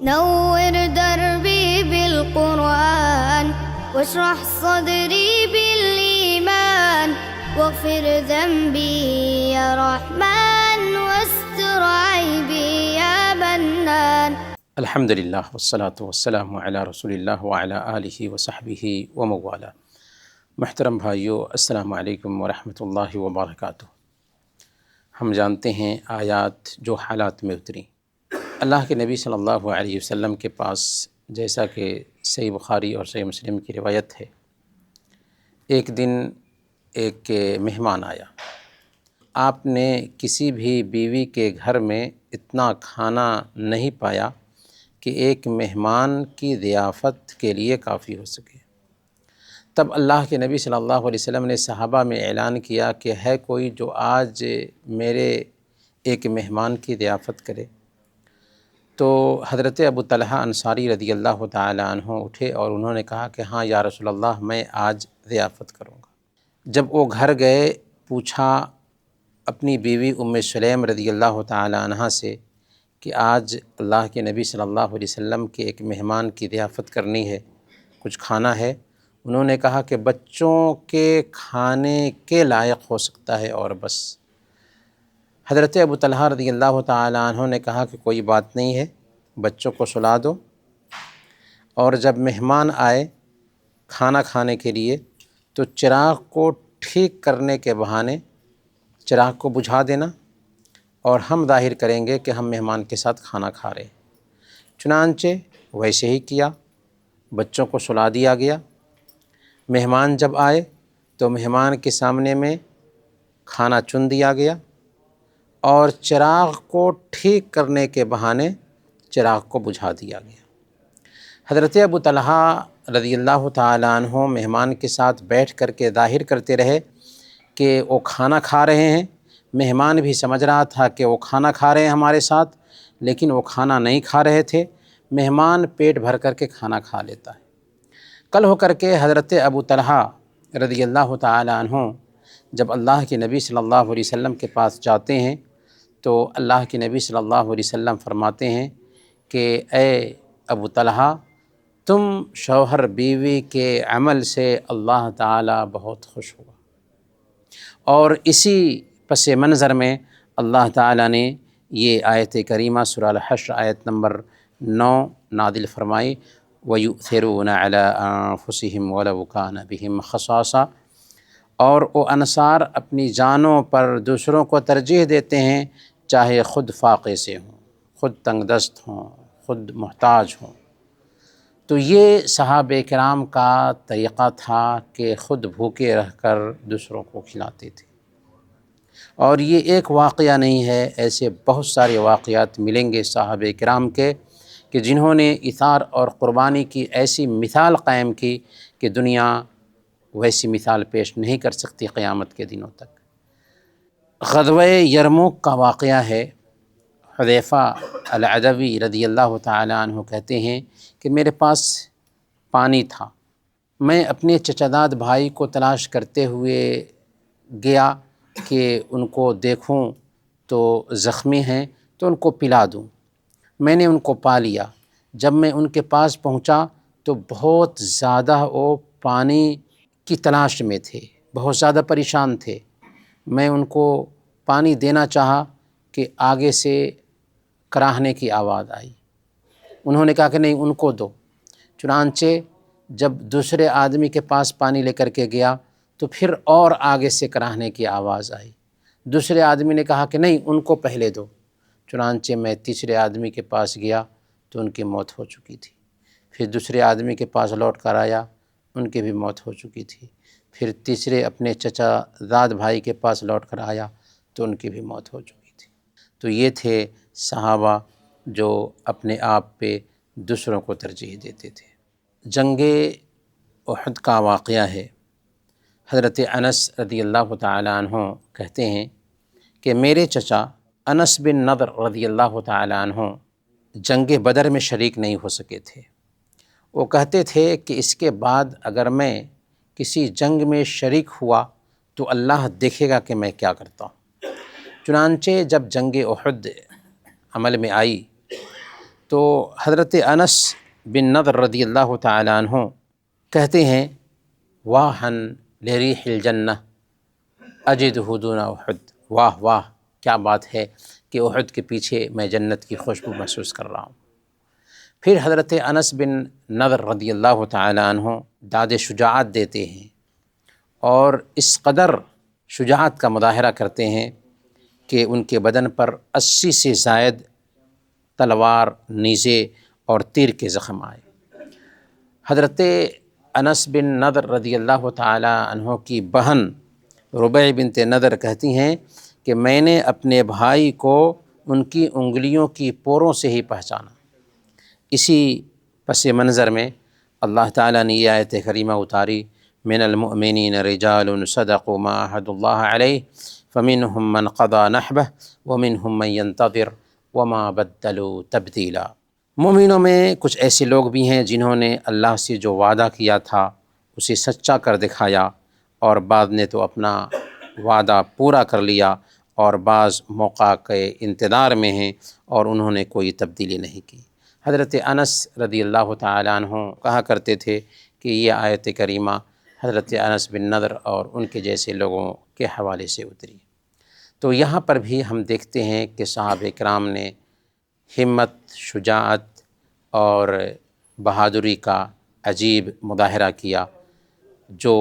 نور دربي بالقرآن واشرح صدري بالإيمان واغفر ذنبي يا رحمن واستر عيبي يا منان. الحمد للہ والصلاة والسلام علی رسول اللہ وعلی آلہ وصحبہ وموالہ. محترم بھائیو، السلام علیکم ورحمۃ اللہ وبرکاتہ. ہم جانتے ہیں آیات جو حالات میں اتری. اللہ کے نبی صلی اللہ علیہ وسلم کے پاس، جیسا کہ صحیح بخاری اور صحیح مسلم کی روایت ہے، ایک دن ایک مہمان آیا. آپ نے کسی بھی بیوی کے گھر میں اتنا کھانا نہیں پایا کہ ایک مہمان کی ضیافت کے لیے کافی ہو سکے. تب اللہ کے نبی صلی اللہ علیہ وسلم نے صحابہ میں اعلان کیا کہ ہے کوئی جو آج میرے ایک مہمان کی ضیافت کرے. تو حضرت ابو طلحہ انصاری رضی اللہ تعالی عنہ اٹھے اور انہوں نے کہا کہ ہاں یا رسول اللہ، میں آج ضیافت کروں گا. جب وہ گھر گئے، پوچھا اپنی بیوی ام سلیم رضی اللہ تعالی عنہ سے کہ آج اللہ کے نبی صلی اللہ علیہ وسلم کے ایک مہمان کی ضیافت کرنی ہے، کچھ کھانا ہے. انہوں نے کہا کہ بچوں کے کھانے کے لائق ہو سکتا ہے اور بس. حضرت ابو طلحہ رضی اللہ تعالی عنہ نے کہا کہ کوئی بات نہیں ہے، بچوں کو سلا دو. اور جب مہمان آئے کھانا کھانے کے لیے تو چراغ کو ٹھیک کرنے کے بہانے چراغ کو بجھا دینا اور ہم ظاہر کریں گے کہ ہم مہمان کے ساتھ کھانا کھا رہے ہیں. چنانچہ ویسے ہی کیا، بچوں کو سلا دیا گیا. مہمان جب آئے تو مہمان کے سامنے میں کھانا چن دیا گیا اور چراغ کو ٹھیک کرنے کے بہانے چراغ کو بجھا دیا گیا. حضرت ابو طلحہ رضی اللہ تعالی عنہ مہمان کے ساتھ بیٹھ کر کے ظاہر کرتے رہے کہ وہ کھانا کھا رہے ہیں. مہمان بھی سمجھ رہا تھا کہ وہ کھانا کھا رہے ہیں ہمارے ساتھ، لیکن وہ کھانا نہیں کھا رہے تھے. مہمان پیٹ بھر کر کے کھانا کھا لیتا ہے. کل ہو کر کے حضرت ابو طلحہ رضی اللہ تعالی عنہ جب اللہ کے نبی صلی اللہ علیہ وسلم کے پاس جاتے ہیں تو اللہ کے نبی صلی اللہ علیہ وسلم فرماتے ہیں کہ اے ابو طلحہ، تم شوہر بیوی کے عمل سے اللہ تعالی بہت خوش ہوا. اور اسی پس منظر میں اللہ تعالی نے یہ آیت کریمہ سورہ الحشر آیت نمبر 9 نازل فرمائی، وَيُؤْثِرُونَ عَلَىٰ أَنفُسِهِمْ وَلَوْ كَانَ بِهِمْ خَصَاصَةٌ. اور وہ انصار اپنی جانوں پر دوسروں کو ترجیح دیتے ہیں، چاہے خود فاقے سے ہوں، خود تنگ دست ہوں، خود محتاج ہوں. تو یہ صحابہ کرام کا طریقہ تھا کہ خود بھوکے رہ کر دوسروں کو کھلاتے تھے. اور یہ ایک واقعہ نہیں ہے، ایسے بہت سارے واقعات ملیں گے صحابہ کرام کے کہ جنہوں نے ایثار اور قربانی کی ایسی مثال قائم کی کہ دنیا ویسی مثال پیش نہیں کر سکتی قیامت کے دنوں تک. غزوہ یرموک کا واقعہ ہے. حذیفہ العدوی رضی اللہ تعالی عنہ کہتے ہیں کہ میرے پاس پانی تھا. میں اپنے چچاداد بھائی کو تلاش کرتے ہوئے گیا کہ ان کو دیکھوں تو زخمی ہیں تو ان کو پلا دوں. میں نے ان کو پا لیا. جب میں ان کے پاس پہنچا تو بہت زیادہ وہ پانی کی تلاش میں تھے، بہت زیادہ پریشان تھے. میں ان کو پانی دینا چاہا کہ آگے سے کراہنے کی آواز آئی. انہوں نے کہا کہ نہیں، ان کو دو. چنانچہ جب دوسرے آدمی کے پاس پانی لے کر کے گیا تو پھر اور آگے سے کراہنے کی آواز آئی. دوسرے آدمی نے کہا کہ نہیں، ان کو پہلے دو. چنانچہ میں تیسرے آدمی کے پاس گیا تو ان کی موت ہو چکی تھی. پھر دوسرے آدمی کے پاس لوٹ کر آیا، ان کی بھی موت ہو چکی تھی. پھر تیسرے اپنے چچا زاد بھائی کے پاس لوٹ کر آیا تو ان کی بھی موت ہو چکی تھی. تو یہ تھے صحابہ جو اپنے آپ پہ دوسروں کو ترجیح دیتے تھے. جنگ احد کا واقعہ ہے. حضرت انس رضی اللہ تعالی عنہ کہتے ہیں کہ میرے چچا انس بن نضر رضی اللہ تعالی عنہ جنگ بدر میں شریک نہیں ہو سکے تھے. وہ کہتے تھے کہ اس کے بعد اگر میں کسی جنگ میں شریک ہوا تو اللہ دیکھے گا کہ میں کیا کرتا ہوں. چنانچہ جب جنگ احد عمل میں آئی تو حضرت انس بن نضر رضی اللہ تعالیٰ عنہ کہتے ہیں واہن لریح الجنہ اجدہ دون احد، واہ واہ کیا بات ہے کہ احد کے پیچھے میں جنت کی خوشبو محسوس کر رہا ہوں۔ پھر حضرت انس بن نضر رضی اللہ تعالیٰ عنہ داد شجاعت دیتے ہیں اور اس قدر شجاعت کا مظاہرہ کرتے ہیں کہ ان کے بدن پر 80 سے زائد تلوار، نیزے اور تیر کے زخم آئے۔ حضرت انس بن نضر رضی اللہ تعالیٰ عنہ کی بہن ربیع بنت نضر کہتی ہیں کہ میں نے اپنے بھائی کو ان کی انگلیوں کی پوروں سے ہی پہچانا۔ اسی پس منظر میں اللہ تعالیٰ نے یہ آیت کریمہ اتاری، من المؤمنین رجال صدقوا ما عاہدوا اللہ علیہ فمنہم من قضى نحبہ ومنہم من ينتظر وما بدلوا تبدیلا۔ مومنوں میں کچھ ایسے لوگ بھی ہیں جنہوں نے اللہ سے جو وعدہ کیا تھا اسے سچا کر دکھایا، اور بعض نے تو اپنا وعدہ پورا کر لیا، اور بعض موقع کے انتظار میں ہیں اور انہوں نے کوئی تبدیلی نہیں کی۔ حضرت انس رضی اللہ تعالیٰ عنہ کہا کرتے تھے کہ یہ آیت کریمہ حضرت انس بن نضر اور ان کے جیسے لوگوں کے حوالے سے اتری۔ تو یہاں پر بھی ہم دیکھتے ہیں کہ صحابہ کرام نے ہمت، شجاعت اور بہادری کا عجیب مظاہرہ کیا، جو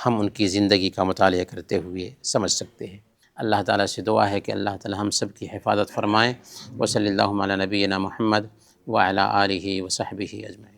ہم ان کی زندگی کا مطالعہ کرتے ہوئے سمجھ سکتے ہیں۔ اللہ تعالیٰ سے دعا ہے کہ اللہ تعالیٰ ہم سب کی حفاظت فرمائیں۔ وصلی اللہ علی نبینا محمد وعلی آلہ وصحبہ اجمعین۔